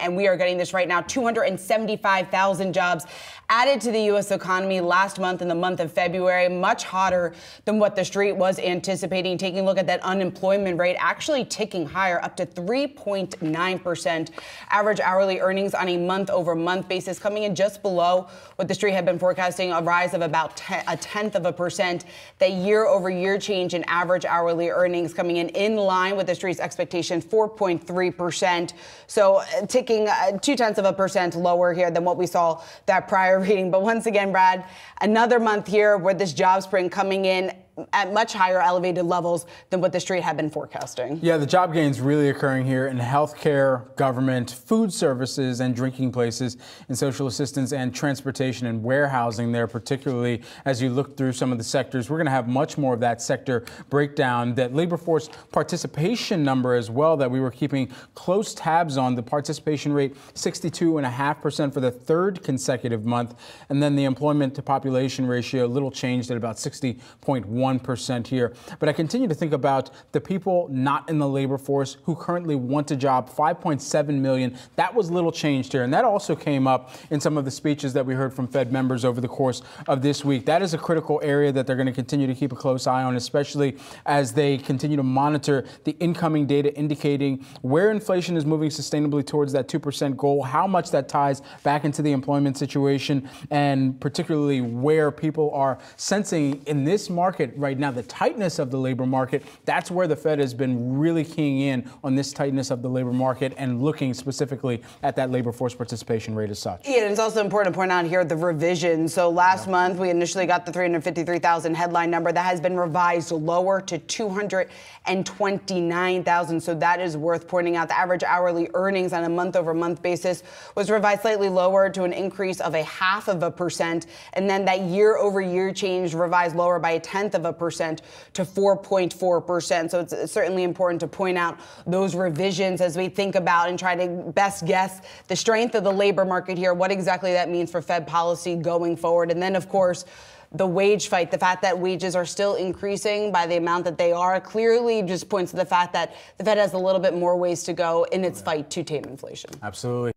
and we are getting this right now. 275,000 jobs added to the U.S. economy last month in the month of February, much hotter than what the street was anticipating. Taking a look at that unemployment rate, actually ticking higher, up to 3.9%. Average hourly earnings on a month-over-month basis coming in just below what the street had been forecasting, a rise of about a tenth of a percent. The year-over-year change in average hourly earnings coming in line with the street's expectation, 4.3%. So ticking 0.2% lower here than what we saw that prior reading. But once again, Brad, another month here where this job sprint coming in at much higher elevated levels than what the street had been forecasting. Yeah, the job gains really occurring here in healthcare, government, food services, and drinking places, in social assistance and transportation and warehousing there, particularly as you look through some of the sectors. We're going to have much more of that sector breakdown. That labor force participation number as well that we were keeping close tabs on. The participation rate, 62.5% for the third consecutive month. And then the employment to population ratio, a little changed at about 60.1% here. But I continue to think about the people not in the labor force who currently want a job, 5.7 million. That was little changed here. And that also came up in some of the speeches that we heard from Fed members over the course of this week. That is a critical area that they're going to continue to keep a close eye on, especially as they continue to monitor the incoming data indicating where inflation is moving sustainably towards that 2% goal, how much that ties back into the employment situation, and particularly where people are sensing in this market right now, the tightness of the labor market. That's where the Fed has been really keying in on this tightness of the labor market and looking specifically at that labor force participation rate as such. Yeah, and it's also important to point out here the revision. So last month, we initially got the 353,000 headline number. That has been revised lower to 229,000. So that is worth pointing out. The average hourly earnings on a month-over-month basis was revised slightly lower to an increase of 0.5%. And then that year-over-year change revised lower by 0.1% to 4.4%. So it's certainly important to point out those revisions as we think about and try to best guess the strength of the labor market here, what exactly that means for Fed policy going forward. And then, of course, the wage fight, the fact that wages are still increasing by the amount that they are, clearly just points to the fact that the Fed has a little bit more ways to go in its fight to tame inflation. Absolutely.